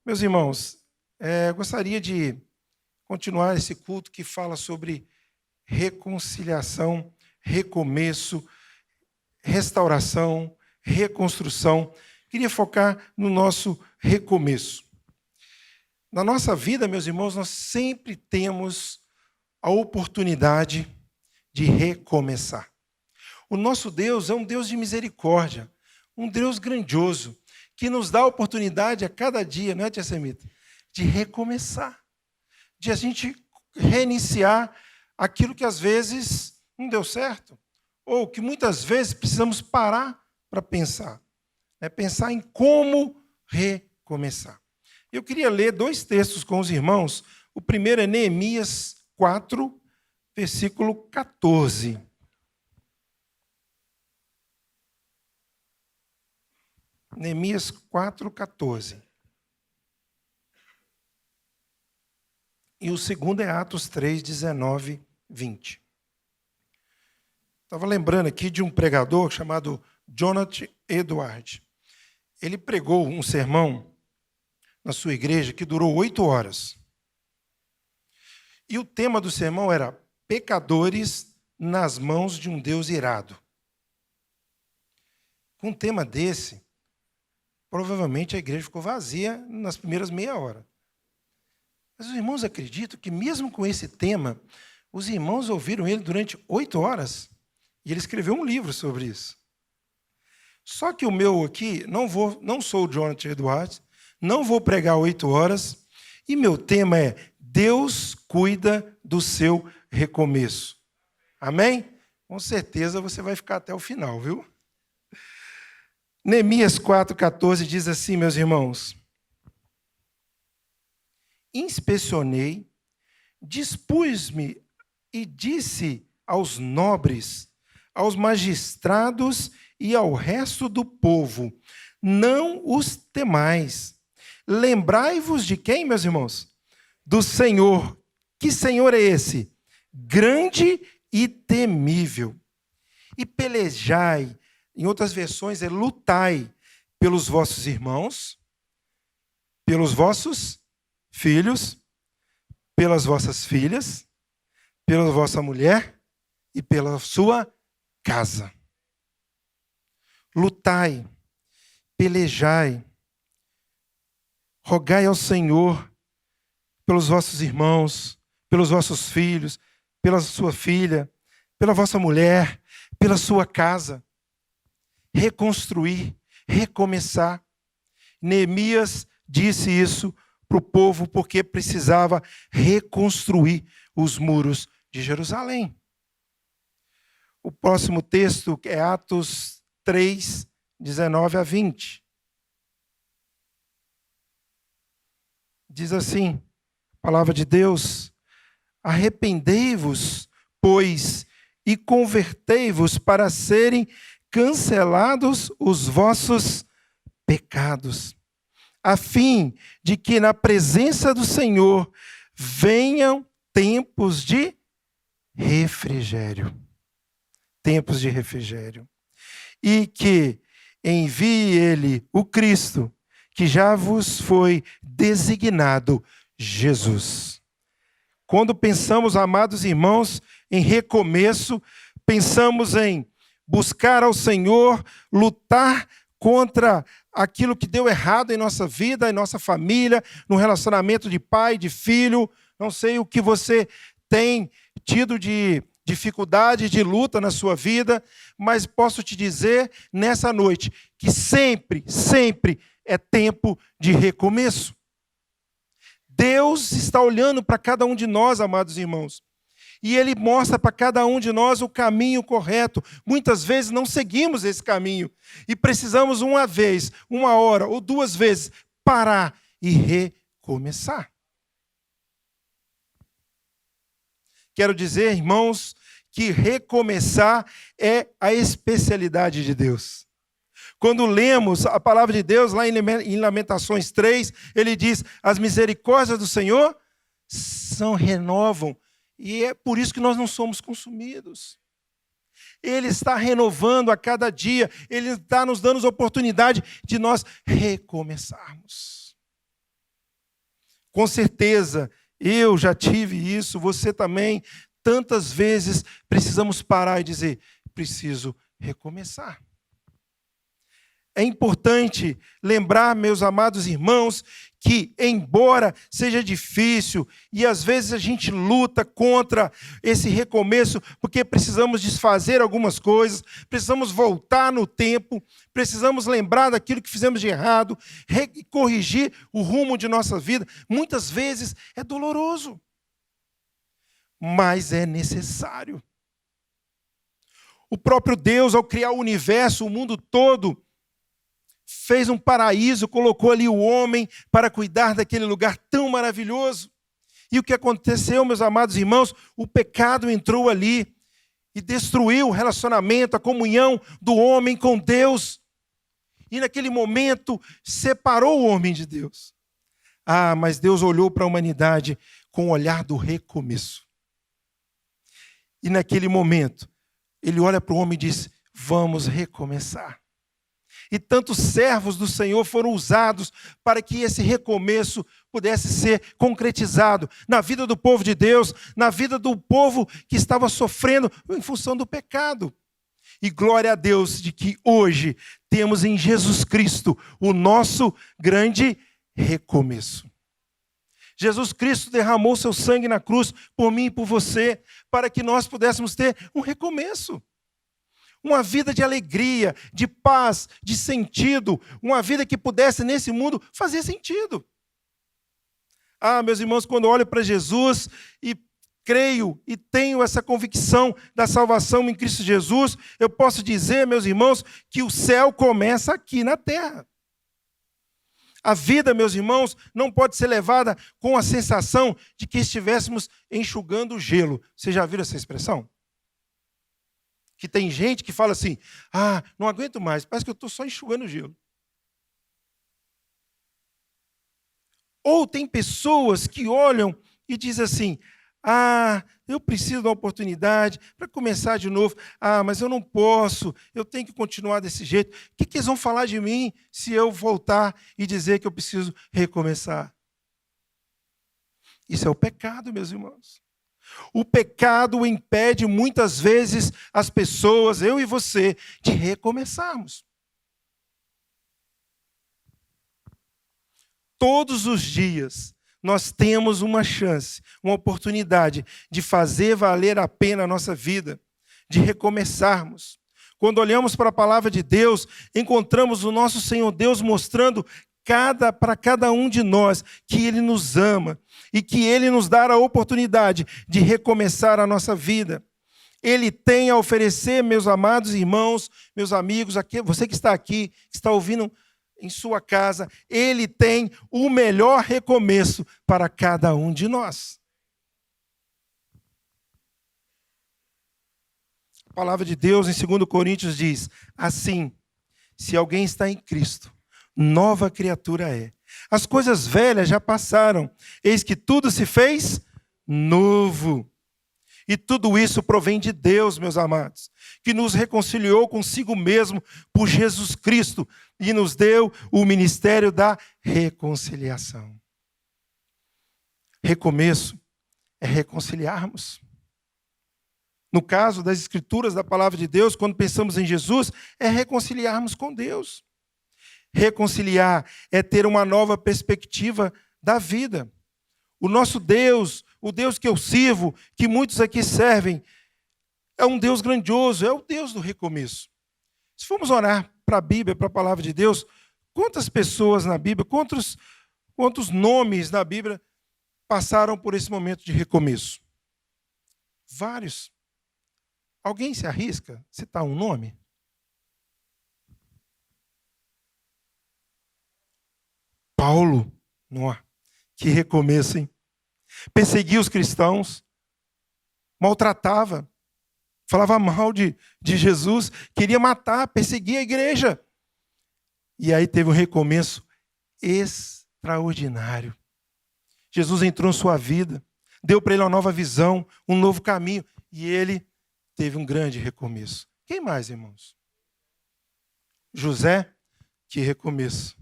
Meus irmãos, gostaria de continuar esse culto que fala sobre reconciliação, recomeço, restauração, reconstrução. Queria focar no nosso recomeço. Na nossa vida, meus irmãos, nós sempre temos a oportunidade de recomeçar. O nosso Deus é um Deus de misericórdia, um Deus grandioso, que nos dá a oportunidade a cada dia, não é, Tia Semita? De recomeçar, de a gente reiniciar aquilo que às vezes não deu certo, ou que muitas vezes precisamos parar para pensar, pensar em como recomeçar. Eu queria ler dois textos com os irmãos. O primeiro é Neemias 4, versículo 14. Neemias 4, 14. E o segundo é Atos 3, 19, 20. Estava lembrando aqui de um pregador chamado Jonathan Edwards. Ele pregou um sermão na sua igreja que durou 8 horas. E o tema do sermão era pecadores nas mãos de um Deus irado. Com um tema desse, provavelmente a igreja ficou vazia nas primeiras meia hora. Mas os irmãos acreditam que mesmo com esse tema, os irmãos ouviram ele durante 8 horas. E ele escreveu um livro sobre isso. Só que o meu aqui, não sou o Jonathan Edwards, não vou pregar 8 horas, e meu tema é Deus cuida do seu recomeço. Amém? Com certeza você vai ficar até o final, viu? Neemias 4,14 diz assim, meus irmãos: inspecionei, dispus-me e disse aos nobres, aos magistrados e ao resto do povo: não os temais. Lembrai-vos de quem, meus irmãos? Do Senhor. Que Senhor é esse? Grande e temível. E pelejai, em outras versões é lutai, pelos vossos irmãos, pelos vossos filhos, pelas vossas filhas, pela vossa mulher e pela sua casa. Lutai, pelejai, rogai ao Senhor pelos vossos irmãos, pelos vossos filhos, pela sua filha, pela vossa mulher, pela sua casa. Reconstruir, recomeçar. Neemias disse isso para o povo porque precisava reconstruir os muros de Jerusalém. O próximo texto é Atos 3, 19 a 20. Diz assim, a palavra de Deus: arrependei-vos, pois, e convertei-vos para serem cancelados os vossos pecados, a fim de que na presença do Senhor venham tempos de refrigério. Tempos de refrigério. E que envie ele, o Cristo, que já vos foi designado, Jesus. Quando pensamos, amados irmãos, em recomeço, pensamos em buscar ao Senhor, lutar contra aquilo que deu errado em nossa vida, em nossa família, no relacionamento de pai, de filho. Não sei o que você tem tido de dificuldade, de luta na sua vida, mas posso te dizer nessa noite que sempre, sempre é tempo de recomeço. Deus está olhando para cada um de nós, amados irmãos, e Ele mostra para cada um de nós o caminho correto. Muitas vezes não seguimos esse caminho e precisamos uma vez, uma hora ou 2 vezes parar e recomeçar. Quero dizer, irmãos, que recomeçar é a especialidade de Deus. Quando lemos a palavra de Deus, lá em Lamentações 3, ele diz: as misericórdias do Senhor renovam. E é por isso que nós não somos consumidos. Ele está renovando a cada dia. Ele está nos dando a oportunidade de nós recomeçarmos. Com certeza, eu já tive isso, você também. Tantas vezes precisamos parar e dizer: preciso recomeçar. É importante lembrar, meus amados irmãos, que embora seja difícil, e às vezes a gente luta contra esse recomeço, porque precisamos desfazer algumas coisas, precisamos voltar no tempo, precisamos lembrar daquilo que fizemos de errado, corrigir o rumo de nossa vida. Muitas vezes é doloroso, mas é necessário. O próprio Deus, ao criar o universo, o mundo todo, fez um paraíso, colocou ali o homem para cuidar daquele lugar tão maravilhoso. E o que aconteceu, meus amados irmãos? O pecado entrou ali e destruiu o relacionamento, a comunhão do homem com Deus. E naquele momento separou o homem de Deus. Mas Deus olhou para a humanidade com o olhar do recomeço. E naquele momento, Ele olha para o homem e diz: vamos recomeçar. E tantos servos do Senhor foram usados para que esse recomeço pudesse ser concretizado na vida do povo de Deus, na vida do povo que estava sofrendo em função do pecado. E glória a Deus de que hoje temos em Jesus Cristo o nosso grande recomeço. Jesus Cristo derramou seu sangue na cruz por mim e por você, para que nós pudéssemos ter um recomeço. Uma vida de alegria, de paz, de sentido. Uma vida que pudesse, nesse mundo, fazer sentido. Meus irmãos, quando eu olho para Jesus e creio e tenho essa convicção da salvação em Cristo Jesus, eu posso dizer, meus irmãos, que o céu começa aqui na terra. A vida, meus irmãos, não pode ser levada com a sensação de que estivéssemos enxugando o gelo. Vocês já viram essa expressão? Que tem gente que fala assim: não aguento mais, parece que eu estou só enxugando gelo. Ou tem pessoas que olham e dizem assim: eu preciso de uma oportunidade para começar de novo. Mas eu não posso, eu tenho que continuar desse jeito. O que eles vão falar de mim se eu voltar e dizer que eu preciso recomeçar? Isso é o pecado, meus irmãos. O pecado impede muitas vezes as pessoas, eu e você, de recomeçarmos. Todos os dias nós temos uma chance, uma oportunidade de fazer valer a pena a nossa vida, de recomeçarmos. Quando olhamos para a palavra de Deus, encontramos o nosso Senhor Deus mostrando para cada um de nós que Ele nos ama e que Ele nos dá a oportunidade de recomeçar a nossa vida. Ele tem a oferecer, meus amados irmãos, meus amigos, você que está aqui, que está ouvindo em sua casa, Ele tem o melhor recomeço para cada um de nós. A palavra de Deus em 2 Coríntios diz: assim, se alguém está em Cristo, nova criatura é. As coisas velhas já passaram, eis que tudo se fez novo. E tudo isso provém de Deus, meus amados, que nos reconciliou consigo mesmo por Jesus Cristo e nos deu o ministério da reconciliação. Recomeço é reconciliarmos. No caso das Escrituras, da palavra de Deus, quando pensamos em Jesus, é reconciliarmos com Deus. Reconciliar é ter uma nova perspectiva da vida. O nosso Deus, o Deus que eu sirvo, que muitos aqui servem, é um Deus grandioso, é o Deus do recomeço. Se formos orar para a Bíblia, para a palavra de Deus, quantas pessoas na Bíblia, quantos nomes na Bíblia passaram por esse momento de recomeço? Vários. Alguém se arrisca a citar um nome? Paulo, que recomeço, hein? Perseguia os cristãos, maltratava, falava mal de Jesus, queria matar, perseguia a igreja. E aí teve um recomeço extraordinário. Jesus entrou em sua vida, deu para ele uma nova visão, um novo caminho, e ele teve um grande recomeço. Quem mais, irmãos? José, que recomeço.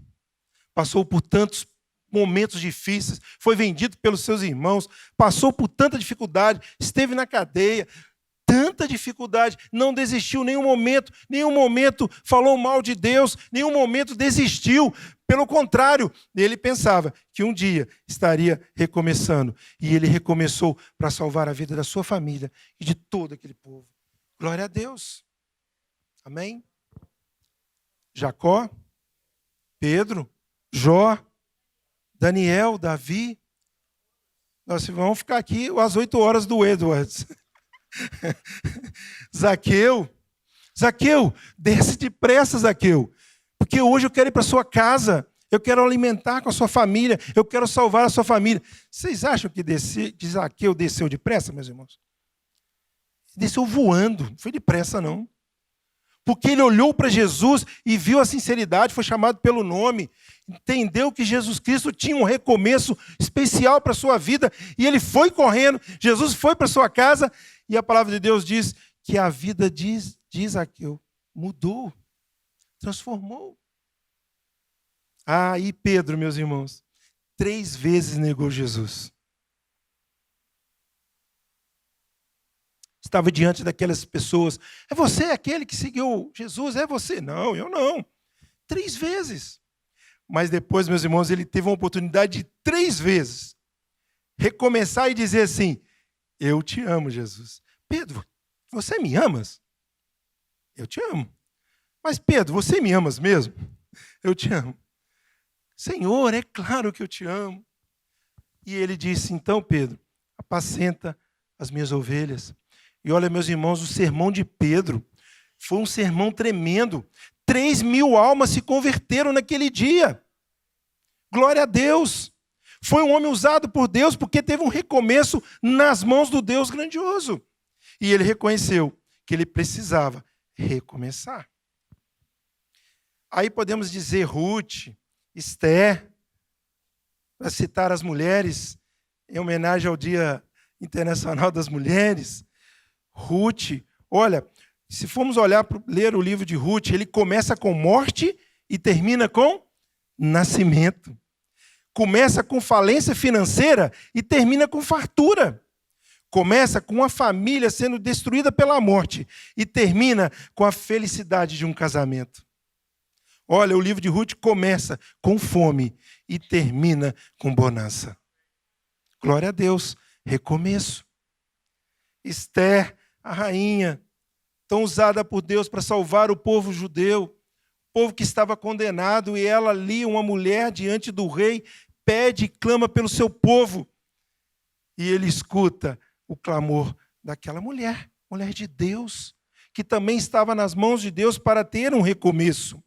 Passou por tantos momentos difíceis, foi vendido pelos seus irmãos, passou por tanta dificuldade, esteve na cadeia, tanta dificuldade, não desistiu em nenhum momento falou mal de Deus, nenhum momento desistiu. Pelo contrário, ele pensava que um dia estaria recomeçando. E ele recomeçou para salvar a vida da sua família e de todo aquele povo. Glória a Deus. Amém? Jacó, Pedro, Jó, Daniel, Davi. Nós vamos ficar aqui às 8 horas do Edwards. Zaqueu, desce depressa, Zaqueu, porque hoje eu quero ir para a sua casa, eu quero alimentar com a sua família, eu quero salvar a sua família. Vocês acham que Zaqueu desceu depressa, meus irmãos? Desceu voando, não foi depressa não. Porque ele olhou para Jesus e viu a sinceridade, foi chamado pelo nome, entendeu que Jesus Cristo tinha um recomeço especial para a sua vida, e ele foi correndo, Jesus foi para a sua casa, e a palavra de Deus diz que a vida de Zaqueu mudou, transformou. E Pedro, meus irmãos, 3 vezes negou Jesus. Estava diante daquelas pessoas. É você aquele que seguiu Jesus? É você? Não, eu não. 3 vezes. Mas depois, meus irmãos, ele teve uma oportunidade de 3 vezes recomeçar e dizer assim: eu te amo, Jesus. Pedro, você me amas? Eu te amo. Mas Pedro, você me amas mesmo? Eu te amo. Senhor, é claro que eu te amo. E ele disse: então, Pedro, apacenta as minhas ovelhas. E olha, meus irmãos, o sermão de Pedro foi um sermão tremendo. 3.000 almas se converteram naquele dia. Glória a Deus. Foi um homem usado por Deus porque teve um recomeço nas mãos do Deus grandioso. E ele reconheceu que ele precisava recomeçar. Aí podemos dizer Ruth, Esther, para citar as mulheres, em homenagem ao Dia Internacional das Mulheres. Ruth, olha, se formos ler o livro de Ruth, ele começa com morte e termina com nascimento. Começa com falência financeira e termina com fartura. Começa com uma família sendo destruída pela morte e termina com a felicidade de um casamento. Olha, o livro de Ruth começa com fome e termina com bonança. Glória a Deus, recomeço. Esther, a rainha, tão usada por Deus para salvar o povo judeu, o povo que estava condenado, e ela ali, uma mulher diante do rei, pede e clama pelo seu povo. E ele escuta o clamor daquela mulher, mulher de Deus, que também estava nas mãos de Deus para ter um recomeço.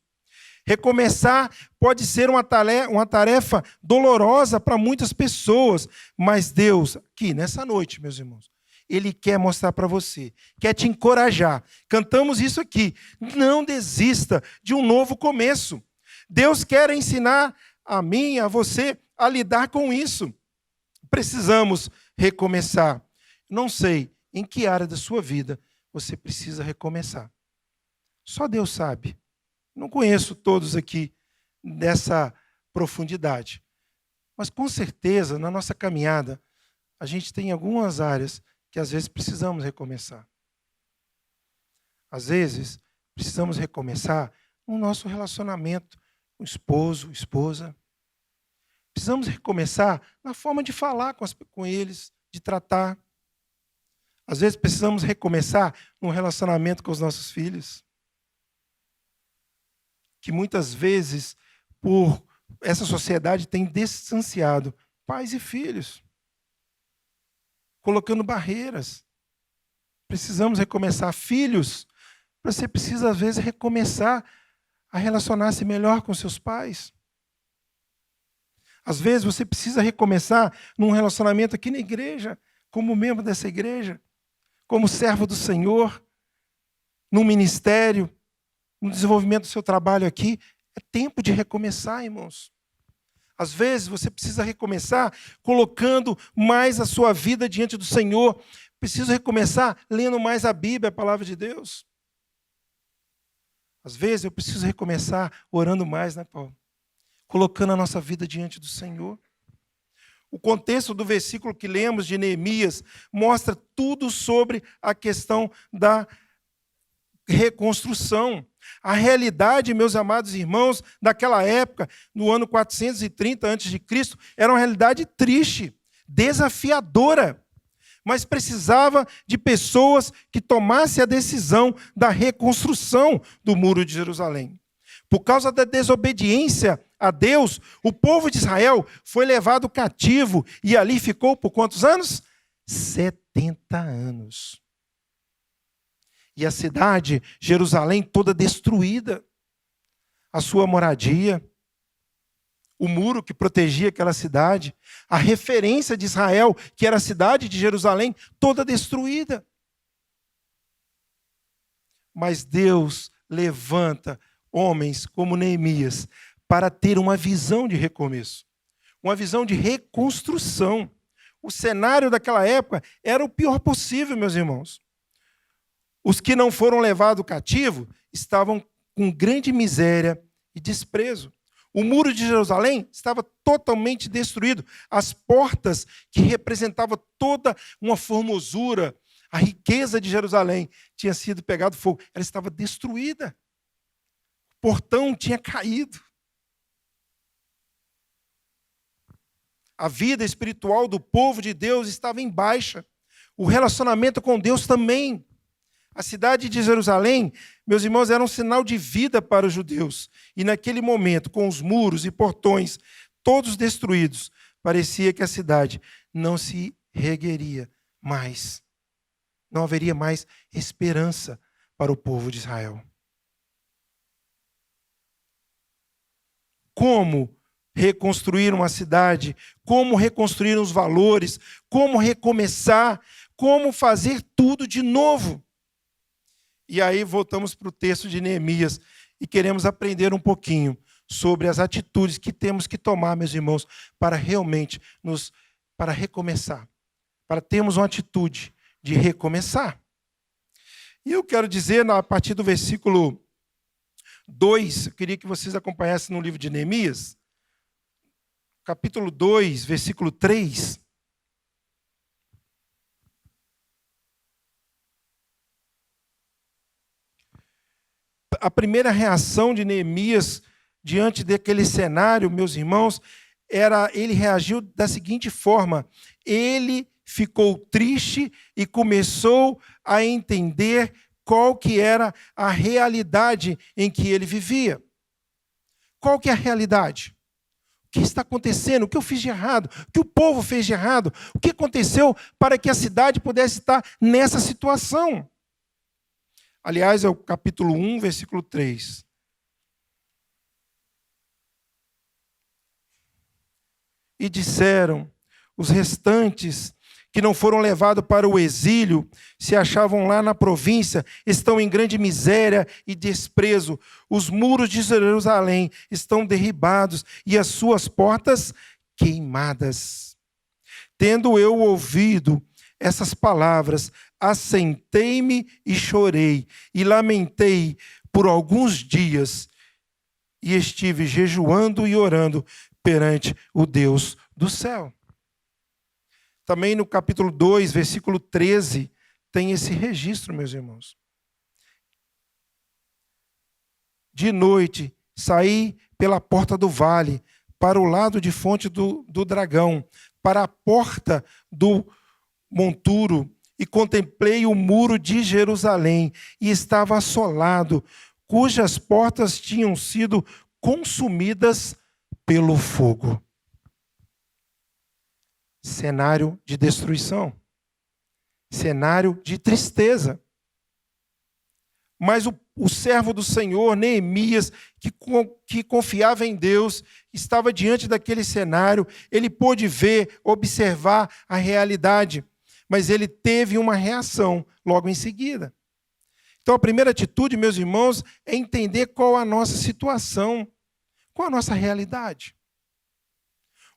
Recomeçar pode ser uma tarefa dolorosa para muitas pessoas, mas Deus, aqui nessa noite, meus irmãos, Ele quer mostrar para você, quer te encorajar. Cantamos isso aqui. Não desista de um novo começo. Deus quer ensinar a mim, a você, a lidar com isso. Precisamos recomeçar. Não sei em que área da sua vida você precisa recomeçar. Só Deus sabe. Não conheço todos aqui dessa profundidade. Mas com certeza, na nossa caminhada, a gente tem algumas áreas que às vezes precisamos recomeçar. Às vezes, precisamos recomeçar no nosso relacionamento com o esposo, esposa. Precisamos recomeçar na forma de falar com eles, de tratar. Às vezes, precisamos recomeçar no relacionamento com os nossos filhos. Que muitas vezes, por essa sociedade, tem distanciado pais e filhos, colocando barreiras. Precisamos recomeçar. Filhos, você precisa, às vezes, recomeçar a relacionar-se melhor com seus pais. Às vezes, você precisa recomeçar num relacionamento aqui na igreja, como membro dessa igreja, como servo do Senhor, num ministério, no desenvolvimento do seu trabalho aqui. É tempo de recomeçar, irmãos. Às vezes você precisa recomeçar colocando mais a sua vida diante do Senhor. Preciso recomeçar lendo mais a Bíblia, a palavra de Deus. Às vezes eu preciso recomeçar orando mais, né, Paulo? colocando a nossa vida diante do Senhor. O contexto do versículo que lemos de Neemias mostra tudo sobre a questão da reconstrução. A realidade, meus amados irmãos, daquela época, no ano 430 a.C., era uma realidade triste, desafiadora, mas precisava de pessoas que tomassem a decisão da reconstrução do Muro de Jerusalém. Por causa da desobediência a Deus, o povo de Israel foi levado cativo e ali ficou por quantos anos? 70 anos. E a cidade, Jerusalém, toda destruída. A sua moradia, o muro que protegia aquela cidade, a referência de Israel, que era a cidade de Jerusalém, toda destruída. Mas Deus levanta homens como Neemias para ter uma visão de recomeço, uma visão de reconstrução. O cenário daquela época era o pior possível, meus irmãos. Os que não foram levados cativo estavam com grande miséria e desprezo. O muro de Jerusalém estava totalmente destruído. As portas que representavam toda uma formosura, a riqueza de Jerusalém, tinha sido pegado fogo. Ela estava destruída. O portão tinha caído. A vida espiritual do povo de Deus estava em baixa. O relacionamento com Deus também. A cidade de Jerusalém, meus irmãos, era um sinal de vida para os judeus. E naquele momento, com os muros e portões todos destruídos, parecia que a cidade não se reergueria mais. Não haveria mais esperança para o povo de Israel. Como reconstruir uma cidade? Como reconstruir os valores? Como recomeçar? Como fazer tudo de novo? E aí voltamos para o texto de Neemias e queremos aprender um pouquinho sobre as atitudes que temos que tomar, meus irmãos, para realmente para recomeçar, para termos uma atitude de recomeçar. E eu quero dizer, a partir do versículo 2, eu queria que vocês acompanhassem no livro de Neemias, capítulo 2, versículo 3. A primeira reação de Neemias diante daquele cenário, meus irmãos, ele reagiu da seguinte forma: ele ficou triste e começou a entender qual que era a realidade em que ele vivia. Qual que é a realidade? O que está acontecendo? O que eu fiz de errado? O que o povo fez de errado? O que aconteceu para que a cidade pudesse estar nessa situação? Aliás, é o capítulo 1, versículo 3. E disseram, os restantes que não foram levados para o exílio, se achavam lá na província, estão em grande miséria e desprezo. Os muros de Jerusalém estão derribados e as suas portas queimadas. Tendo eu ouvido essas palavras, assentei-me e chorei, e lamentei por alguns dias, e estive jejuando e orando perante o Deus do céu. Também no capítulo 2, versículo 13, tem esse registro, meus irmãos. De noite, saí pela porta do vale, para o lado de fonte do dragão, para a porta do monturo, e contemplei o muro de Jerusalém, e estava assolado, cujas portas tinham sido consumidas pelo fogo. Cenário de destruição. Cenário de tristeza. Mas o servo do Senhor, Neemias, que confiava em Deus, estava diante daquele cenário, ele pôde ver, observar a realidade, mas ele teve uma reação logo em seguida. Então, a primeira atitude, meus irmãos, é entender qual a nossa situação, qual a nossa realidade.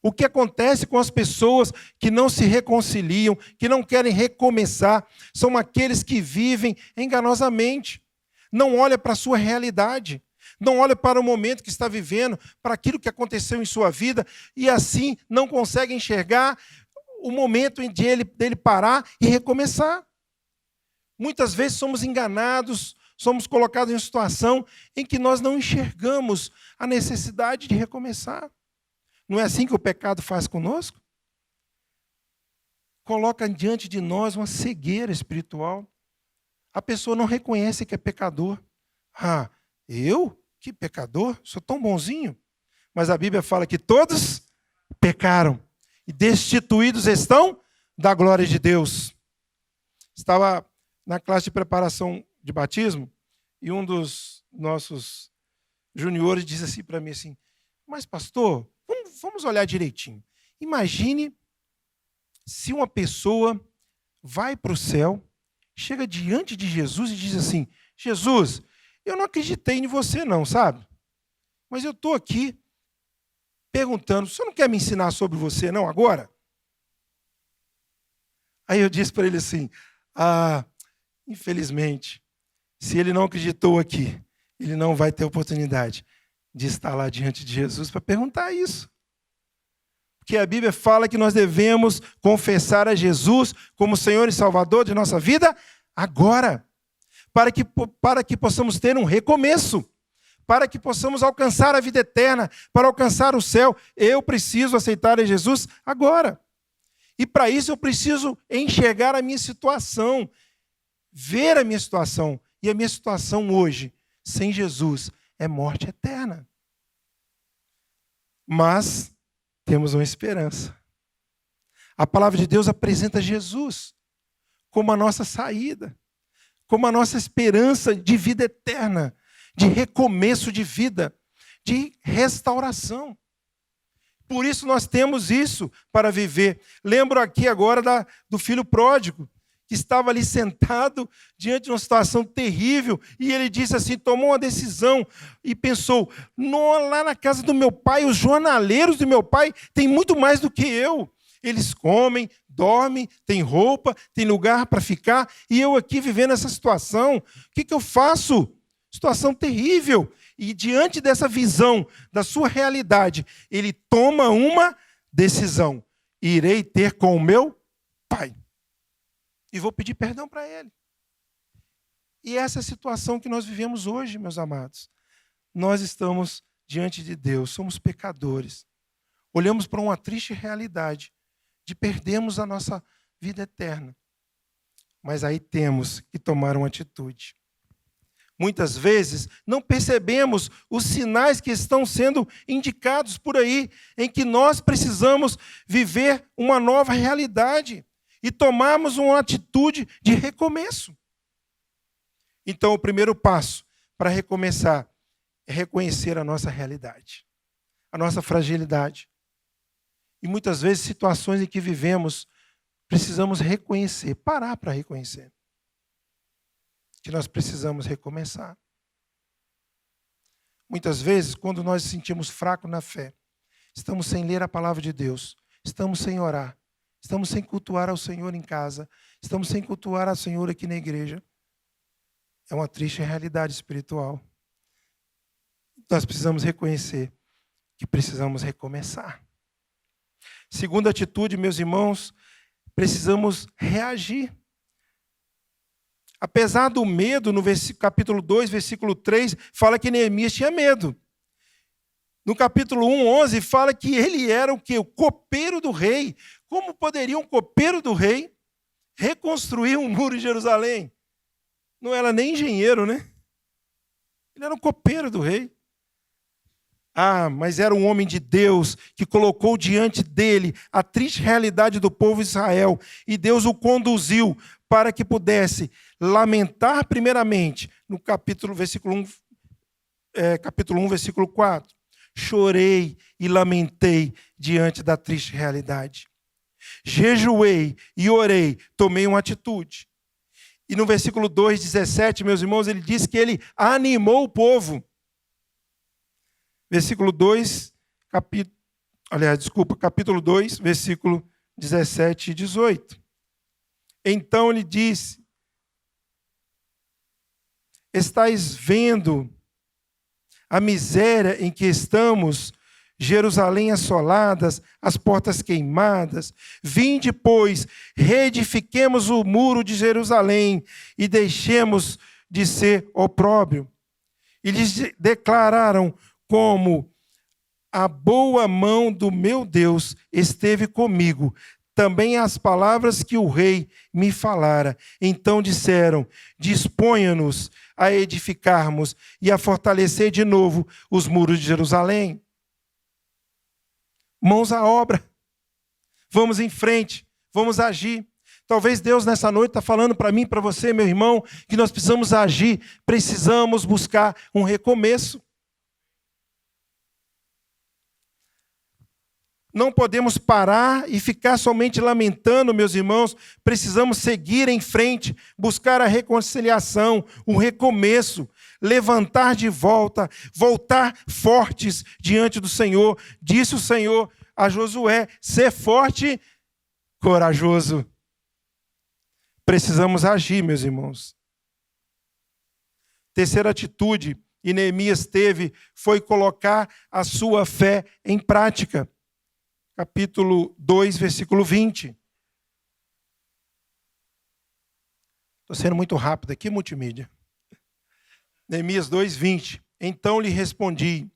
O que acontece com as pessoas que não se reconciliam, que não querem recomeçar, são aqueles que vivem enganosamente, não olham para a sua realidade, não olha para o momento que está vivendo, para aquilo que aconteceu em sua vida, e assim não consegue enxergar o momento dele parar e recomeçar. Muitas vezes somos enganados, somos colocados em situação em que nós não enxergamos a necessidade de recomeçar. Não é assim que o pecado faz conosco? Coloca diante de nós uma cegueira espiritual. A pessoa não reconhece que é pecador. Ah, eu? Que pecador? Sou tão bonzinho. Mas a Bíblia fala que todos pecaram e destituídos estão da glória de Deus. Estava na classe de preparação de batismo e um dos nossos juniores disse assim para mim assim, mas pastor, vamos olhar direitinho. Imagine se uma pessoa vai para o céu, chega diante de Jesus e diz assim, Jesus, eu não acreditei em você não, sabe? Mas eu estou aqui perguntando, você não quer me ensinar sobre você não agora? Aí eu disse para ele assim, infelizmente, se ele não acreditou aqui, ele não vai ter oportunidade de estar lá diante de Jesus para perguntar isso. Porque a Bíblia fala que nós devemos confessar a Jesus como Senhor e Salvador de nossa vida agora, para que possamos ter um recomeço, para que possamos alcançar a vida eterna, para alcançar o céu. Eu preciso aceitar a Jesus agora. E para isso eu preciso enxergar a minha situação, ver a minha situação. E a minha situação hoje, sem Jesus, é morte eterna. Mas temos uma esperança. A palavra de Deus apresenta Jesus como a nossa saída, como a nossa esperança de vida eterna, de recomeço de vida, de restauração. Por isso nós temos isso para viver. Lembro aqui agora do filho pródigo, que estava ali sentado diante de uma situação terrível, e ele disse assim, tomou uma decisão e pensou, lá na casa do meu pai, os jornaleiros do meu pai têm muito mais do que eu. Eles comem, dormem, têm roupa, têm lugar para ficar, e eu aqui vivendo essa situação, o que eu faço? Situação terrível. E diante dessa visão da sua realidade, ele toma uma decisão. Irei ter com o meu pai. E vou pedir perdão para ele. E essa é a situação que nós vivemos hoje, meus amados. Nós estamos diante de Deus, somos pecadores. Olhamos para uma triste realidade de perdermos a nossa vida eterna. Mas aí temos que tomar uma atitude. Muitas vezes não percebemos os sinais que estão sendo indicados por aí, em que nós precisamos viver uma nova realidade e tomarmos uma atitude de recomeço. Então, o primeiro passo para recomeçar é reconhecer a nossa realidade, a nossa fragilidade. E muitas vezes, situações em que vivemos, precisamos reconhecer, parar para reconhecer que nós precisamos recomeçar. Muitas vezes, quando nós nos sentimos fracos na fé, estamos sem ler a palavra de Deus, estamos sem orar, estamos sem cultuar ao Senhor em casa, estamos sem cultuar ao Senhor aqui na igreja. É uma triste realidade espiritual. Nós precisamos reconhecer que precisamos recomeçar. Segunda atitude, meus irmãos, precisamos reagir. Apesar do medo, no capítulo 2, versículo 3, fala que Neemias tinha medo. No capítulo 1, 11, fala que ele era o quê? O copeiro do rei. Como poderia um copeiro do rei reconstruir um muro em Jerusalém? Não era nem engenheiro, né? Ele era um copeiro do rei. Mas era um homem de Deus que colocou diante dele a triste realidade do povo de Israel. E Deus o conduziu para que pudesse lamentar primeiramente, no capítulo 1, versículo 4. Chorei e lamentei diante da triste realidade. Jejuei e orei, tomei uma atitude. E no versículo 2, 17, meus irmãos, ele diz que ele animou o povo. Versículo 2, capítulo 2, versículo 17 e 18. Então ele disse, estais vendo a miséria em que estamos, Jerusalém assoladas, as portas queimadas. Vinde, pois, reedifiquemos o muro de Jerusalém e deixemos de ser opróbrio. E lhes declararam como: a boa mão do meu Deus esteve comigo, também as palavras que o rei me falara. Então disseram: disponha-nos a edificarmos e a fortalecer de novo os muros de Jerusalém. Mãos à obra. Vamos em frente, vamos agir. Talvez Deus nessa noite está falando para mim, para você, meu irmão, que nós precisamos agir, precisamos buscar um recomeço. Não podemos parar e ficar somente lamentando, meus irmãos. Precisamos seguir em frente, buscar a reconciliação, o recomeço, levantar de volta, voltar fortes diante do Senhor. Disse o Senhor a Josué: ser forte, corajoso. Precisamos agir, meus irmãos. Terceira atitude que Neemias teve foi colocar a sua fé em prática. Capítulo 2, versículo 20. Estou sendo muito rápido aqui, multimídia. Neemias 2, 20. Então lhe respondi: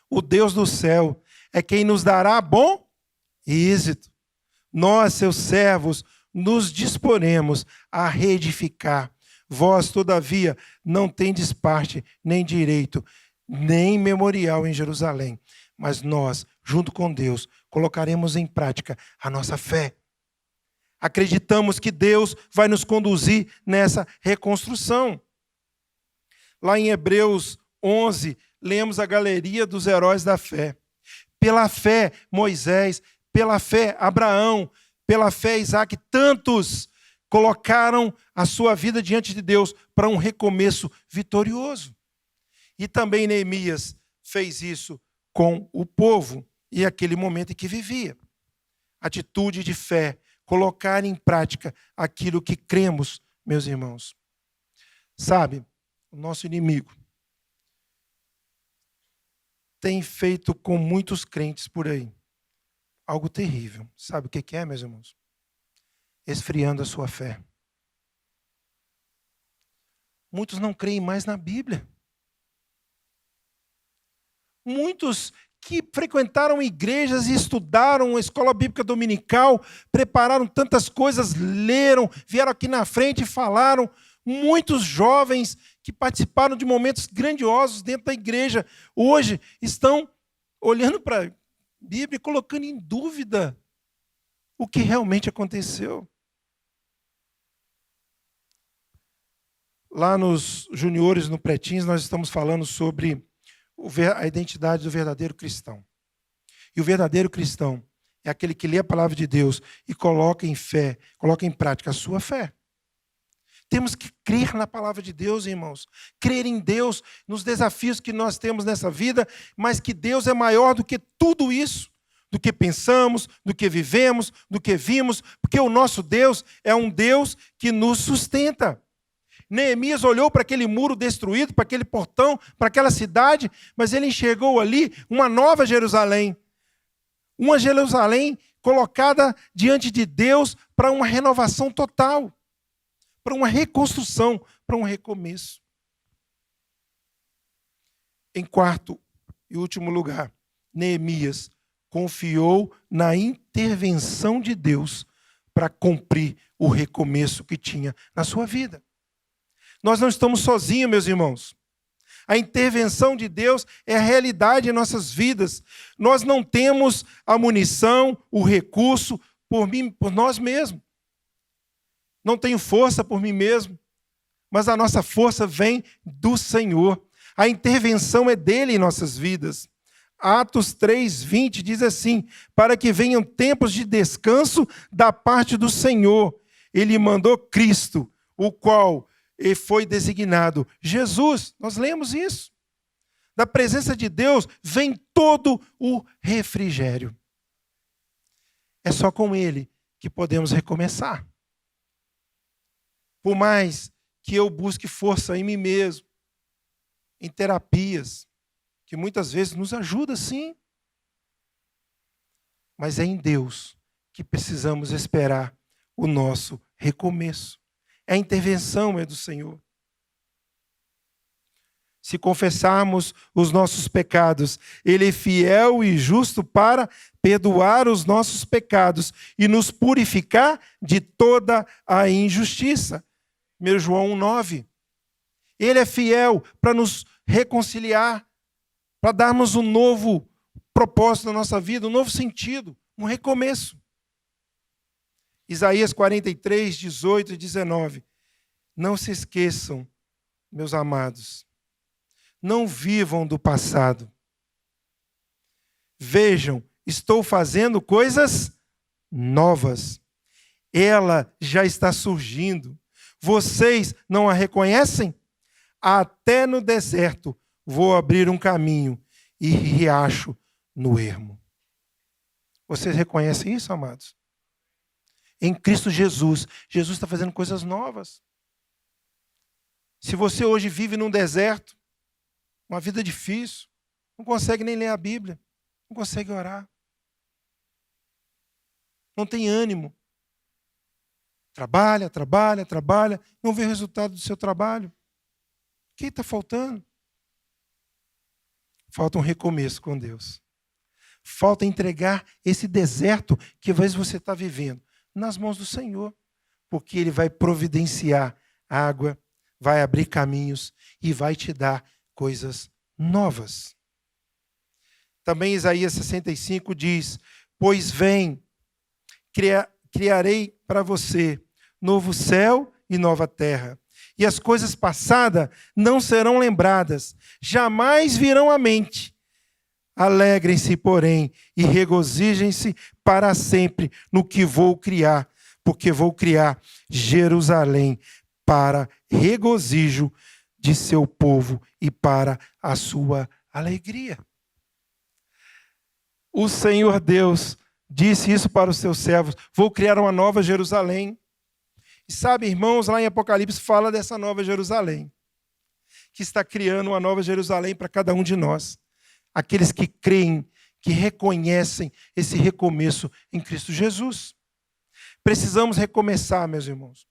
o Deus do céu é quem nos dará bom êxito. Nós, seus servos, nos disporemos a reedificar. Vós, todavia, não tendes parte, nem direito, nem memorial em Jerusalém. Mas nós, junto com Deus, colocaremos em prática a nossa fé. Acreditamos que Deus vai nos conduzir nessa reconstrução. Lá em Hebreus 11, lemos a galeria dos heróis da fé. Pela fé, Moisés, pela fé, Abraão, pela fé, Isaac, tantos colocaram a sua vida diante de Deus para um recomeço vitorioso. E também Neemias fez isso com o povo e aquele momento em que vivia. Atitude de fé, colocar em prática aquilo que cremos, meus irmãos. Sabe, o nosso inimigo tem feito com muitos crentes por aí algo terrível. Sabe o que é, meus irmãos? Esfriando a sua fé. Muitos não creem mais na Bíblia. Muitos que frequentaram igrejas e estudaram a escola bíblica dominical, prepararam tantas coisas, leram, vieram aqui na frente e falaram. Muitos jovens que participaram de momentos grandiosos dentro da igreja, hoje estão olhando para a Bíblia e colocando em dúvida o que realmente aconteceu. Lá nos juniores, no Pretinhos, nós estamos falando sobre a identidade do verdadeiro cristão. E o verdadeiro cristão é aquele que lê a palavra de Deus e coloca em fé, coloca em prática a sua fé. Temos que crer na palavra de Deus, irmãos. Crer em Deus, nos desafios que nós temos nessa vida, mas que Deus é maior do que tudo isso, do que pensamos, do que vivemos, do que vimos, porque o nosso Deus é um Deus que nos sustenta. Neemias olhou para aquele muro destruído, para aquele portão, para aquela cidade, mas ele enxergou ali uma nova Jerusalém. Uma Jerusalém colocada diante de Deus para uma renovação total, para uma reconstrução, para um recomeço. Em quarto e último lugar, Neemias confiou na intervenção de Deus para cumprir o recomeço que tinha na sua vida. Nós não estamos sozinhos, meus irmãos. A intervenção de Deus é a realidade em nossas vidas. Nós não temos a munição, o recurso por nós mesmos. Não tenho força por mim mesmo, mas a nossa força vem do Senhor. A intervenção é dele em nossas vidas. Atos 3:20 diz assim: para que venham tempos de descanso da parte do Senhor. Ele mandou Cristo, o qual foi designado Jesus. Nós lemos isso. Da presença de Deus vem todo o refrigério. É só com Ele que podemos recomeçar. Por mais que eu busque força em mim mesmo, em terapias, que muitas vezes nos ajuda, sim. Mas é em Deus que precisamos esperar o nosso recomeço. A intervenção é do Senhor. Se confessarmos os nossos pecados, Ele é fiel e justo para perdoar os nossos pecados e nos purificar de toda a injustiça. 1 João 1,9. Ele é fiel para nos reconciliar, para darmos um novo propósito na nossa vida, um novo sentido, um recomeço. Isaías 43, 18 e 19. Não se esqueçam, meus amados, não vivam do passado. Vejam, estou fazendo coisas novas. Ela já está surgindo. Vocês não a reconhecem? Até no deserto vou abrir um caminho e riacho no ermo. Vocês reconhecem isso, amados? Em Cristo Jesus, Jesus está fazendo coisas novas. Se você hoje vive num deserto, uma vida difícil, não consegue nem ler a Bíblia, não consegue orar, não tem ânimo, trabalha, não vê o resultado do seu trabalho. O que está faltando? Falta um recomeço com Deus. Falta entregar esse deserto que às vezes você está vivendo nas mãos do Senhor, porque Ele vai providenciar água, vai abrir caminhos e vai te dar coisas novas. Também Isaías 65 diz: pois vem, criarei para você novo céu e nova terra, e as coisas passadas não serão lembradas, jamais virão à mente. Alegrem-se, porém, e regozijem-se para sempre no que vou criar, porque vou criar Jerusalém para regozijo de seu povo e para a sua alegria. O Senhor Deus disse isso para os seus servos: vou criar uma nova Jerusalém. E sabe, irmãos, lá em Apocalipse fala dessa nova Jerusalém, que está criando uma nova Jerusalém para cada um de nós. Aqueles que creem, que reconhecem esse recomeço em Cristo Jesus. Precisamos recomeçar, meus irmãos.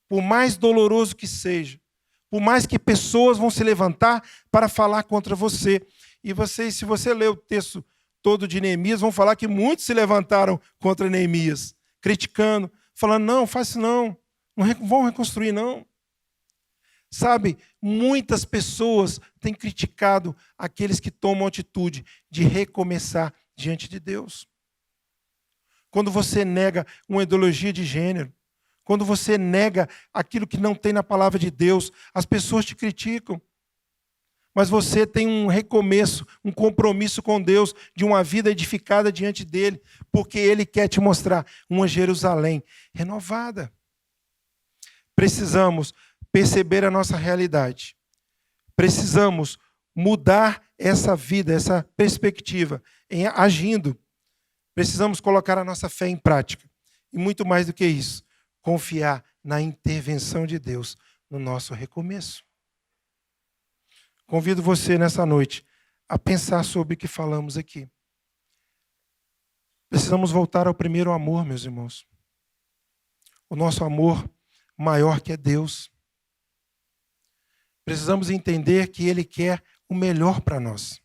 Por mais doloroso que seja, por mais que pessoas vão se levantar para falar contra você. E vocês, se você ler o texto todo de Neemias, vão falar que muitos se levantaram contra Neemias, criticando, falando: não, faz isso não vão reconstruir não. Sabe, muitas pessoas têm criticado aqueles que tomam a atitude de recomeçar diante de Deus. Quando você nega uma ideologia de gênero, quando você nega aquilo que não tem na palavra de Deus, as pessoas te criticam. Mas você tem um recomeço, um compromisso com Deus, de uma vida edificada diante dEle, porque Ele quer te mostrar uma Jerusalém renovada. Precisamos perceber a nossa realidade. Precisamos mudar essa vida, essa perspectiva, agindo. Precisamos colocar a nossa fé em prática. E muito mais do que isso, confiar na intervenção de Deus no nosso recomeço. Convido você nessa noite a pensar sobre o que falamos aqui. Precisamos voltar ao primeiro amor, meus irmãos. O nosso amor maior que é Deus. Precisamos entender que Ele quer o melhor para nós.